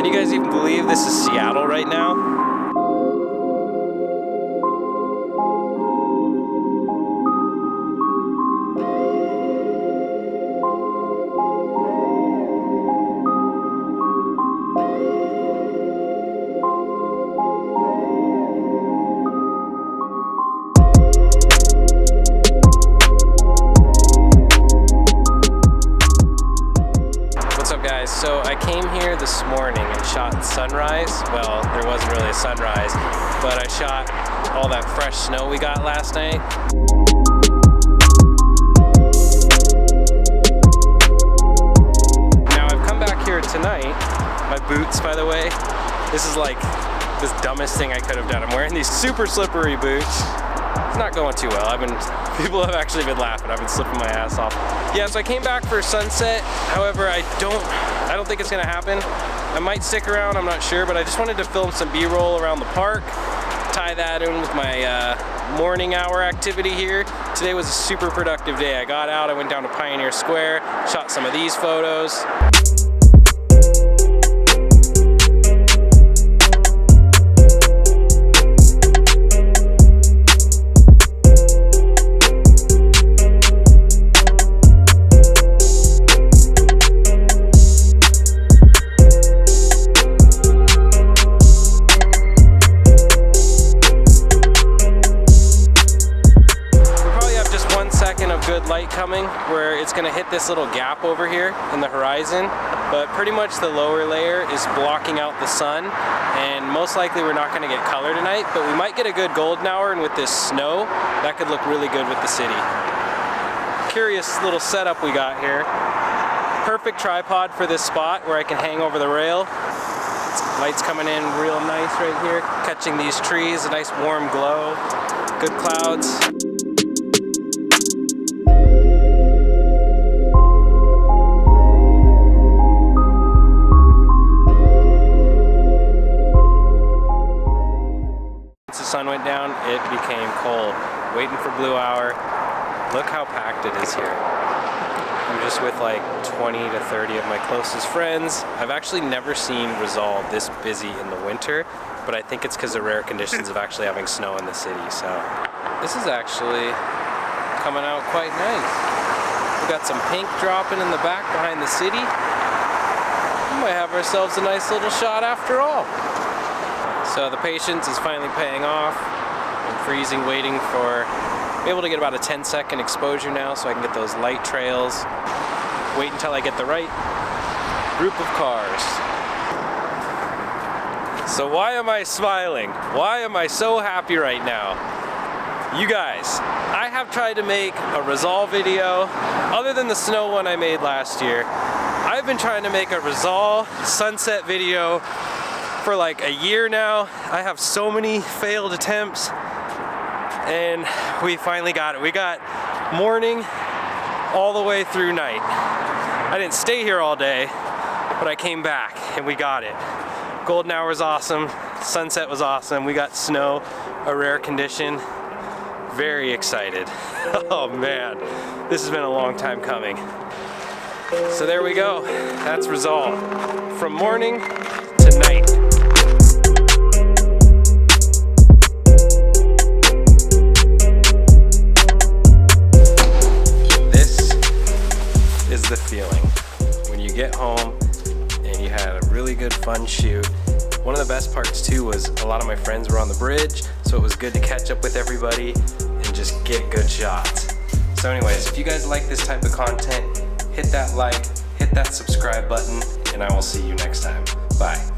Can you guys even believe this is Seattle right now? So I came here this morning and shot sunrise. Well, there wasn't really a sunrise, but I shot all that fresh snow we got last night. Now I've come back here tonight. My boots, by the way, this is like the dumbest thing I could have done. I'm wearing these super slippery boots. It's not going too well. People have actually been laughing. I've been slipping my ass off. Yeah, so I came back for sunset. However, I don't think it's gonna happen. I might stick around, I'm not sure, but I just wanted to film some B-roll around the park, tie that in with my morning hour activity here. Today was a super productive day. I got out, I went down to Pioneer Square, shot some of these photos. Good light coming where it's going to hit this little gap over here in the horizon, but pretty much the lower layer is blocking out the sun, and most likely we're not going to get color tonight, but we might get a good golden hour, and with this snow that could look really good with the city. Curious little setup we got here. Perfect tripod for this spot where I can hang over the rail. Light's coming in real nice right here, catching these trees, a nice warm glow, good clouds. Sun went down, it became cold. Waiting for blue hour. Look how packed it is here. I'm just with like 20 to 30 of my closest friends. I've actually never seen Resolve this busy in the winter, but I think it's because of rare conditions of actually having snow in the city. So this is actually coming out quite nice. We got some pink dropping in the back behind the city. We might have ourselves a nice little shot after all. So the patience is finally paying off. I'm freezing, waiting for, be able to get about a 10-second exposure now so I can get those light trails. Wait until I get the right group of cars. So why am I smiling? Why am I so happy right now? You guys, I have tried to make a Resolve video, other than the snow one I made last year. I've been trying to make a Resolve sunset video for like a year now. I have so many failed attempts, and we finally got it. We got morning all the way through night. I didn't stay here all day, but I came back and we got it. Golden hour was awesome, sunset was awesome. We got snow, a rare condition. Very excited. Oh man, this has been a long time coming. So there we go. That's Resolve. From morning to night. Is the feeling when you get home and you had a really good fun shoot. One of the best parts too was a lot of my friends were on the bridge, so it was good to catch up with everybody and just get good shots. So anyways, if you guys like this type of content, hit that like, hit that subscribe button, and I will see you next time. Bye.